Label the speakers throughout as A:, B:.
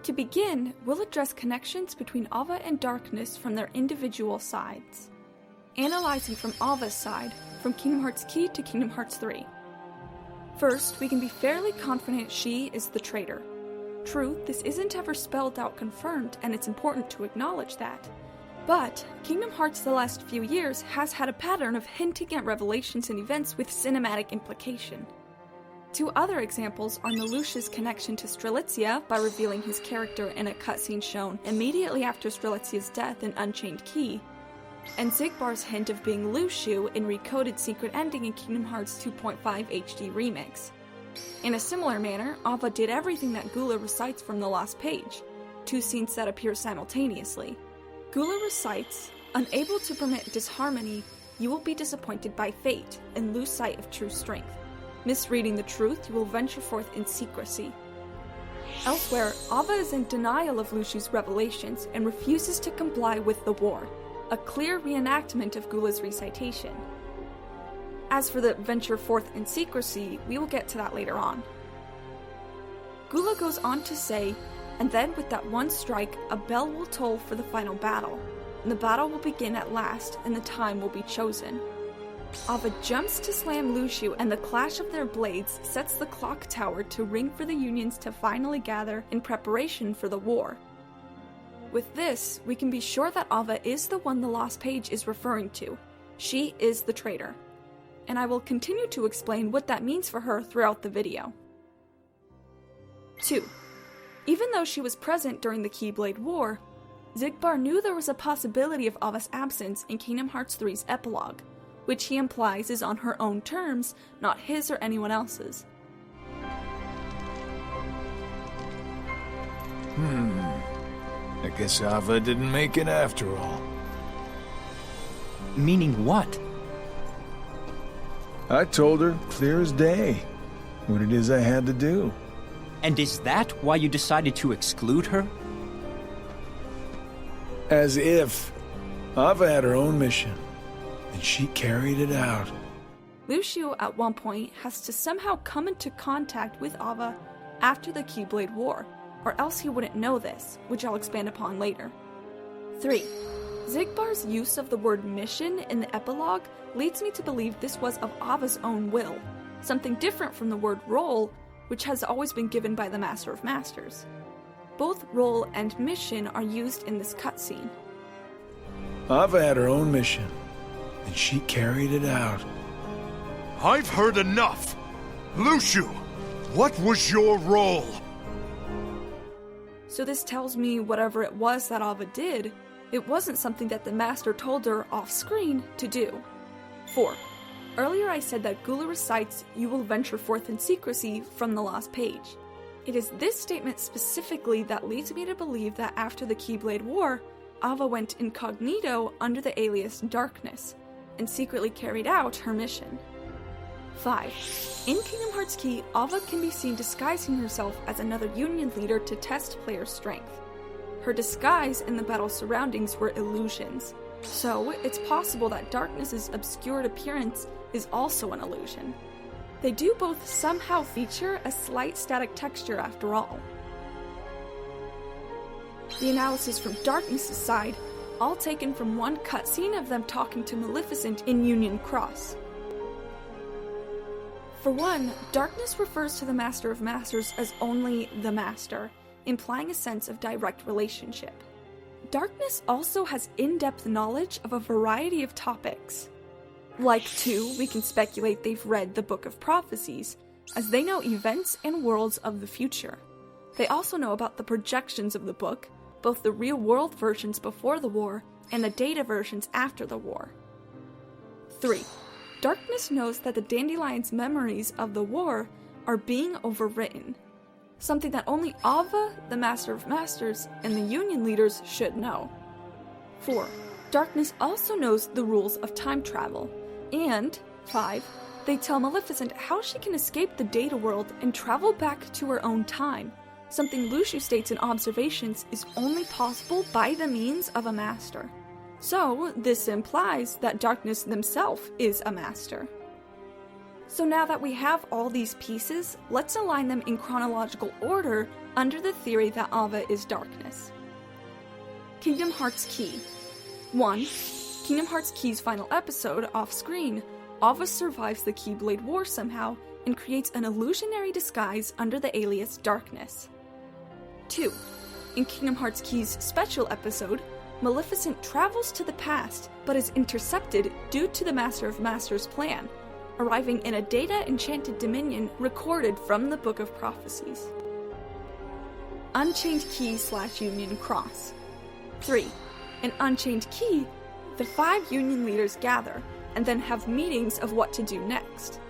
A: To begin, we'll address connections between Ava and darkness from their individual sides. Analyzing from Ava's side, from Kingdom Hearts Key to Kingdom Hearts 3. First, we can be fairly confident she is the traitor. True, this isn't ever spelled out confirmed, and it's important to acknowledge that. But Kingdom Hearts the last few years has had a pattern of hinting at revelations and events with cinematic implication. Two other examples are Melusia's connection to Strelitzia by revealing his character in a cutscene shown immediately after Strelitzia's death in Unchained Key, and Xigbar's hint of being Luxu in Recoded Secret Ending in Kingdom Hearts 2.5 HD Remix. In a similar manner, Ava did everything that Gula recites from the Lost Page, two scenes that appear simultaneously. Gula recites, "Unable to permit disharmony, you will be disappointed by fate and lose sight of true strength. Misreading the truth, you will venture forth in secrecy." Elsewhere, Ava is in denial of Luxu's revelations and refuses to comply with the war, a clear reenactment of Gula's recitation. As for the venture forth in secrecy, we will get to that later on. Gula goes on to say, "And then with that one strike, a bell will toll for the final battle, and the battle will begin at last, and the time will be chosen." Ava jumps to slam Luxu, and the clash of their blades sets the clock tower to ring for the unions to finally gather in preparation for the war. With this, we can be sure that Ava is the one the Lost Page is referring to. She is the traitor. And I will continue to explain what that means for her throughout the video. 2. Even though she was present during the Keyblade War, Xigbar knew there was a possibility of Ava's absence in Kingdom Hearts 3's epilogue, which he implies is on her own terms, not his or anyone else's.
B: I guess Ava didn't make it after all.
C: Meaning what?
B: I told her, clear as day, what it is I had to do.
C: And is that why you decided to exclude her?
B: As if. Ava had her own mission, and she carried it out.
A: Luxu, at one point, has to somehow come into contact with Ava after the Keyblade War, or else he wouldn't know this, which I'll expand upon later. 3. Xigbar's use of the word mission in the epilogue leads me to believe this was of Ava's own will, something different from the word role, which has always been given by the Master of Masters. Both role and mission are used in this cutscene.
B: Ava had her own mission, and she carried it out.
D: I've heard enough! Luxu, what was your role?
A: So this tells me whatever it was that Ava did, it wasn't something that the Master told her off-screen to do. 4. Earlier I said that Gula recites, "You will venture forth in secrecy" from the Lost Page. It is this statement specifically that leads me to believe that after the Keyblade War, Ava went incognito under the alias Darkness, and secretly carried out her mission. 5. In Kingdom Hearts Key, Ava can be seen disguising herself as another Union leader to test players' strength. Her disguise and the battle's surroundings were illusions, so it's possible that Darkness's obscured appearance is also an illusion. They do both somehow feature a slight static texture after all. The analysis from Darkness's side, all taken from one cutscene of them talking to Maleficent in Union Cross. For one, Darkness refers to the Master of Masters as only the Master, implying a sense of direct relationship. Darkness also has in-depth knowledge of a variety of topics. Like too, we can speculate they've read the Book of Prophecies, as they know events and worlds of the future. They also know about the projections of the book, both the real-world versions before the war and the data versions after the war. 3. Darkness knows that the Dandelions' memories of the war are being overwritten, something that only Ava, the Master of Masters, and the Union leaders should know. 4. Darkness also knows the rules of time travel, and 5. They tell Maleficent how she can escape the data world and travel back to her own time, something Luxu states in Observations is only possible by the means of a master. So, this implies that Darkness themselves is a master. So now that we have all these pieces, let's align them in chronological order under the theory that Ava is darkness. Kingdom Hearts Key 1. Kingdom Hearts Key's final episode, off-screen, Ava survives the Keyblade War somehow and creates an illusionary disguise under the alias Darkness. 2. In Kingdom Hearts Key's special episode, Maleficent travels to the past but is intercepted due to the Master of Masters' plan, arriving in a data-enchanted dominion recorded from the Book of Prophecies. Unchained Key / Union Cross 3. In Unchained Key, the 5 Union leaders gather and then have meetings of what to do next.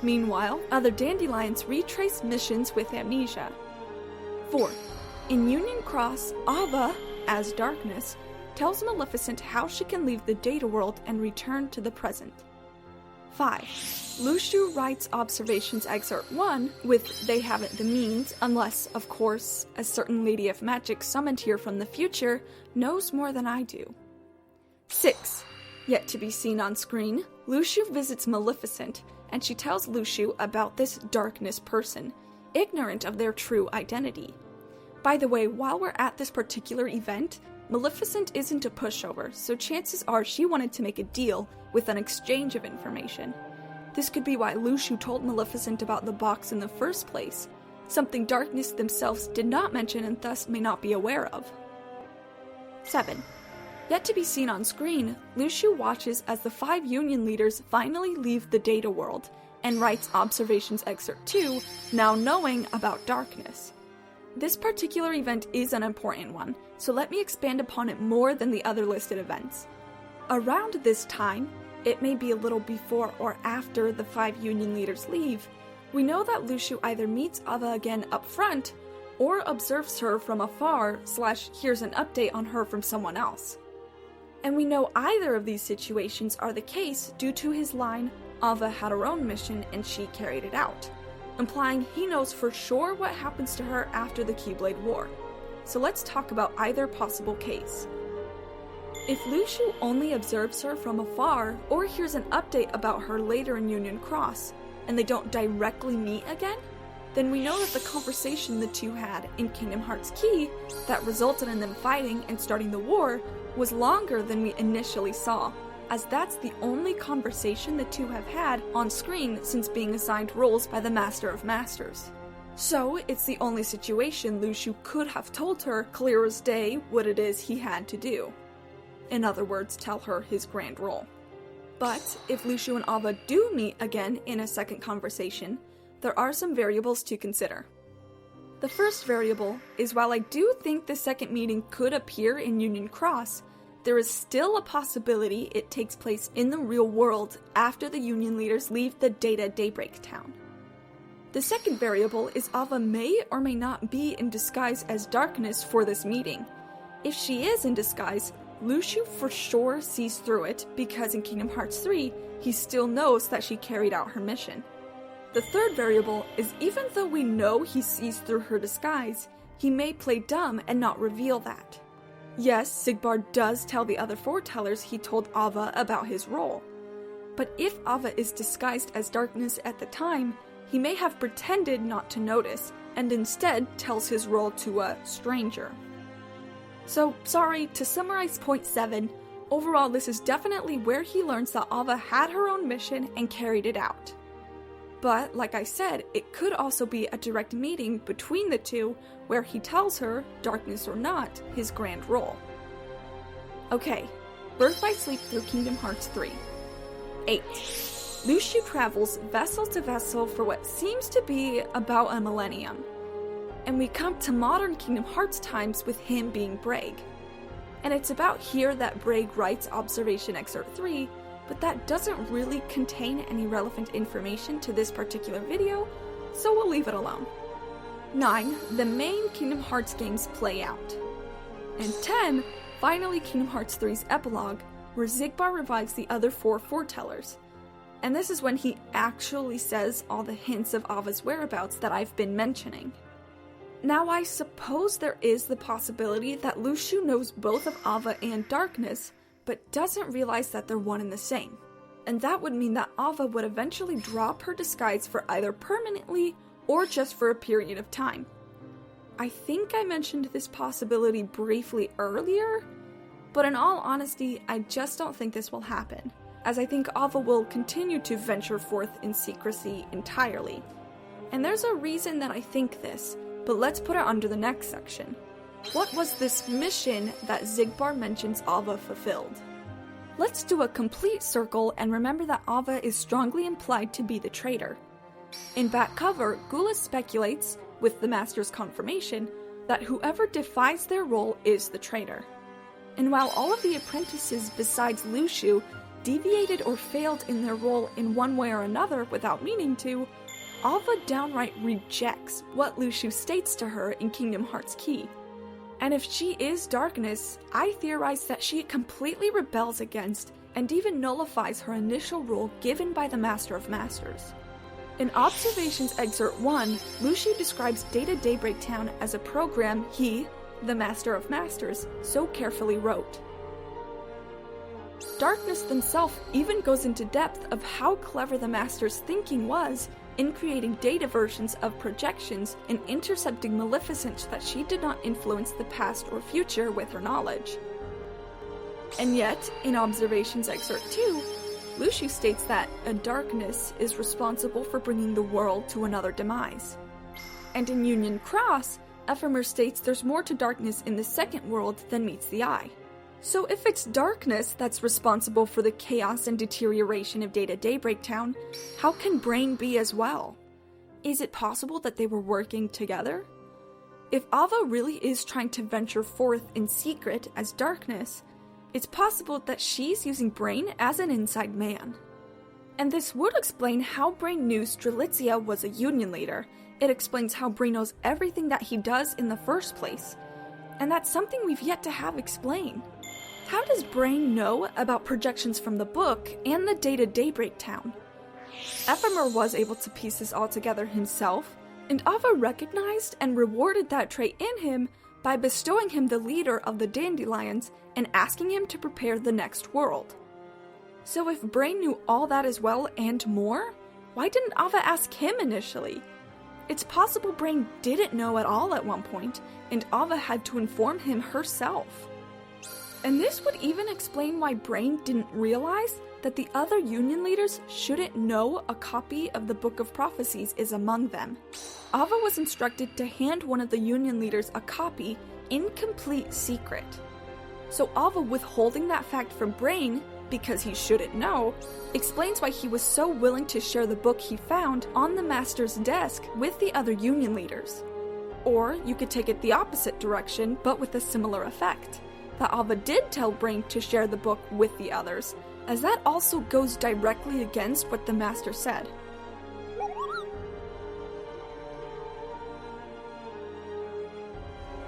A: Meanwhile, other Dandelions retrace missions with amnesia. 4. In Union Cross, Ava, as Darkness, tells Maleficent how she can leave the data world and return to the present. 5. Luxu writes Observations Excerpt 1 with "They haven't the means, unless, of course, a certain lady of magic summoned here from the future knows more than I do." 6. Yet to be seen on screen, Luxu visits Maleficent, and she tells Luxu about this Darkness person, ignorant of their true identity. By the way, while we're at this particular event, Maleficent isn't a pushover, so chances are she wanted to make a deal with an exchange of information. This could be why Luxu told Maleficent about the box in the first place, something Darkness themselves did not mention and thus may not be aware of. 7. Yet to be seen on screen, Luxu watches as the 5 Union leaders finally leave the data world, and writes Observations Excerpt 2, now knowing about Darkness. This particular event is an important one, so let me expand upon it more than the other listed events. Around this time, it may be a little before or after the 5 Union leaders leave, we know that Luxu either meets Ava again up front, or observes her from afar / hears an update on her from someone else. And we know either of these situations are the case due to his line, "Ava had her own mission and she carried it out," implying he knows for sure what happens to her after the Keyblade War. So let's talk about either possible case. If Luxu only observes her from afar or hears an update about her later in Union Cross, and they don't directly meet again, then we know that the conversation the two had in Kingdom Hearts Key that resulted in them fighting and starting the war was longer than we initially saw, as that's the only conversation the two have had on screen since being assigned roles by the Master of Masters. So it's the only situation Luxu could have told her clear as day what it is he had to do. In other words, tell her his grand role. But if Luxu and Ava do meet again in a second conversation, there are some variables to consider. The first variable is while I do think the second meeting could appear in Union Cross, there is still a possibility it takes place in the real world after the Union leaders leave the Data Daybreak town. The second variable is Ava may or may not be in disguise as Darkness for this meeting. If she is in disguise, Luxu for sure sees through it because in Kingdom Hearts 3, he still knows that she carried out her mission. The third variable is even though we know he sees through her disguise, he may play dumb and not reveal that. Yes, Sigbar does tell the other foretellers he told Ava about his role. But if Ava is disguised as Darkness at the time, he may have pretended not to notice, and instead tells his role to a stranger. So, sorry, to summarize point 7, overall this is definitely where he learns that Ava had her own mission and carried it out. But, like I said, it could also be a direct meeting between the two where he tells her, Darkness or not, his grand role. Okay, Birth by Sleep through Kingdom Hearts 3. 8. Luxu travels vessel to vessel for what seems to be about a millennium. And we come to modern Kingdom Hearts times with him being Braig. And it's about here that Braig writes Observation Excerpt 3, but that doesn't really contain any relevant information to this particular video, so we'll leave it alone. 9. The main Kingdom Hearts games play out. And 10. Finally Kingdom Hearts 3's epilogue, where Sigbar revives the other 4 foretellers. And this is when he actually says all the hints of Ava's whereabouts that I've been mentioning. Now I suppose there is the possibility that Luxu knows both of Ava and Darkness, but doesn't realize that they're one and the same. And that would mean that Ava would eventually drop her disguise for either permanently or just for a period of time. I think I mentioned this possibility briefly earlier, but in all honesty, I just don't think this will happen, as I think Ava will continue to venture forth in secrecy entirely. And there's a reason that I think this, but let's put it under the next section. What was this mission that Xigbar mentions Ava fulfilled? Let's do a complete circle and remember that Ava is strongly implied to be the traitor. In back cover, Gula speculates, with the Master's confirmation, that whoever defies their role is the traitor. And while all of the apprentices besides Luxu deviated or failed in their role in one way or another without meaning to, Ava downright rejects what Luxu states to her in Kingdom Hearts Key. And if she is darkness, I theorize that she completely rebels against and even nullifies her initial role given by the Master of Masters. In Observations Excerpt 1, Luxu describes Data Daybreak Town as a program he, the Master of Masters, so carefully wrote. Darkness himself even goes into depth of how clever the Master's thinking was in creating data versions of projections and intercepting Maleficent that she did not influence the past or future with her knowledge. And yet, in Observations Excerpt 2, Luxu states that a darkness is responsible for bringing the world to another demise. And in Union Cross, Ephemer states there's more to darkness in the second world than meets the eye. So if it's darkness that's responsible for the chaos and deterioration of Data Daybreak Town, how can Brain be as well? Is it possible that they were working together? If Ava really is trying to venture forth in secret as darkness, it's possible that she's using Brain as an inside man. And this would explain how Brain knew Strelitzia was a Union leader. It explains how Brain knows everything that he does in the first place. And that's something we've yet to have explained. How does Brain know about projections from the book and the Data Daybreak Town? Ephemer was able to piece this all together himself, and Ava recognized and rewarded that trait in him by bestowing him the leader of the Dandelions and asking him to prepare the next world. So if Brain knew all that as well and more, why didn't Ava ask him initially? It's possible Brain didn't know at all at one point, and Ava had to inform him herself. And this would even explain why Brain didn't realize that the other Union leaders shouldn't know a copy of the Book of Prophecies is among them. Ava was instructed to hand one of the Union leaders a copy in complete secret. So Ava withholding that fact from Brain, because he shouldn't know, explains why he was so willing to share the book he found on the Master's desk with the other Union leaders. Or you could take it the opposite direction, but with a similar effect. That Ava did tell Brain to share the book with the others, as that also goes directly against what the Master said.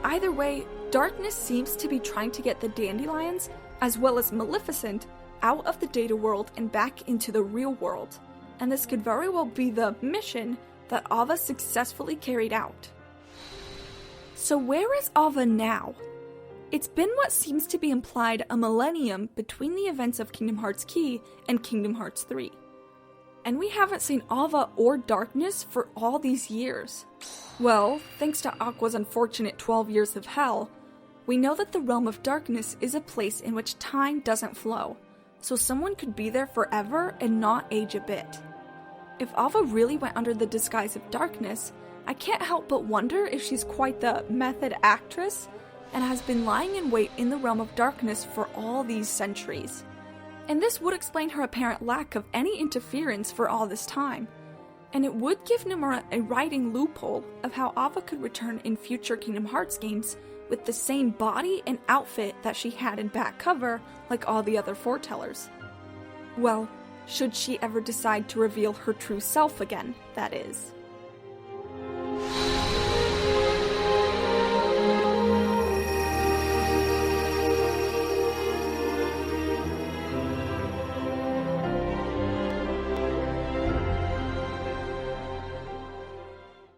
A: Either way, Darkness seems to be trying to get the Dandelions, as well as Maleficent, out of the data world and back into the real world, and this could very well be the mission that Ava successfully carried out. So where is Ava now? It's been what seems to be implied a millennium between the events of Kingdom Hearts Key and Kingdom Hearts 3. And we haven't seen Ava or Darkness for all these years. Well, thanks to Aqua's unfortunate 12 years of hell, we know that the realm of darkness is a place in which time doesn't flow, so someone could be there forever and not age a bit. If Ava really went under the disguise of darkness, I can't help but wonder if she's quite the method actress and has been lying in wait in the realm of darkness for all these centuries. And this would explain her apparent lack of any interference for all this time. And it would give Nomura a writing loophole of how Ava could return in future Kingdom Hearts games with the same body and outfit that she had in back cover like all the other foretellers. Well, should she ever decide to reveal her true self again, that is.